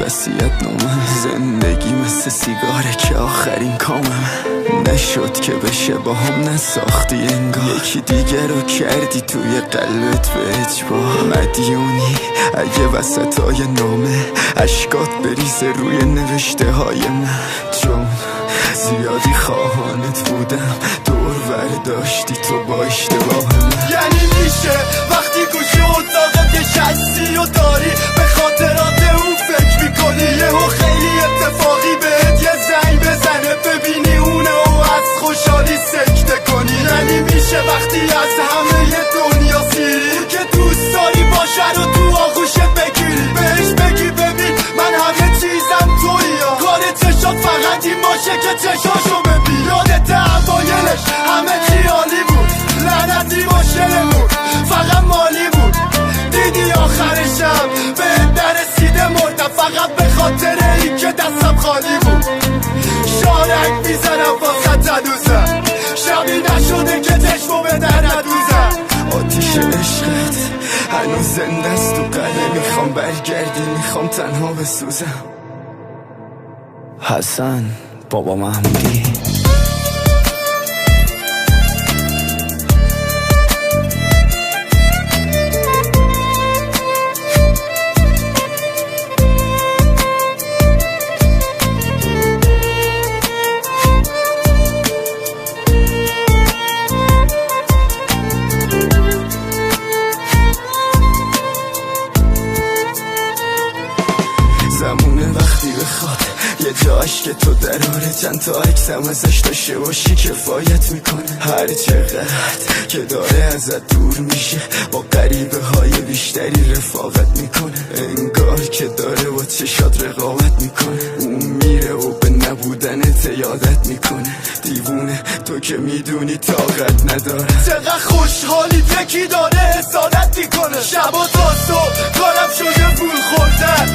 وصیت نامم. زندگی مثل سیگاره که آخرین کامم. نشد که بشه با هم نساختی انگار. یکی دیگه رو کردی توی قلبت به اجبار. مدیونی اگه وسطای نامه اشکات بریزه روی نوشته های من. چون زیادی خواهانت بودم دور داشتی تو با اشتباه من. یعنی میشه وقتی گوشه اتاقت نشستی و داری به خاطرات اون فکر میکنی، یهو خیلی اتفاقی بهت یه زنگ بزنه ببینی اونه و از خوشحالی سکته کنی. یعنی میشه وقتی از همه دنیا سیری که دوست داری باشه رو تو آغوشت بگیری، بهش بگی ببین من همه چیزم تویی. کار چشات فقط این باشه که چشاشو ببین. یادت اوایلش همه چی عالی بود، لعنتی ماشلمون فقط مالی بود. دیدی آخرشم به نرسیده مردم فقط به خاطر این که دستم خالی بود. شارک میزنم واسه هنوزم، شبی نشده که چشمو به در ندوزم. آتیش عشقت هنوز زنده است تو قلبم. میخوام برگردی، میخوام تنها بسوزم. حسن بابا محمودی. زمونه وقتی بخواد یه جاش که تو دراره، چند تا عکسم ازش داشته باشی کفایت میکنه. هر چقدر که داره ازت دور میشه با غریبه های بیشتری رفاقت میکنه. انگار که داره با چشات رقابت میکنه. اون میره و به نبودنت یادت میکنه. دیوونه تو که میدونی طاقت نداره. چقدر خوشحالی یکی داره حسادت میکنه. شبا تا صبح کارم شده پول خوردن،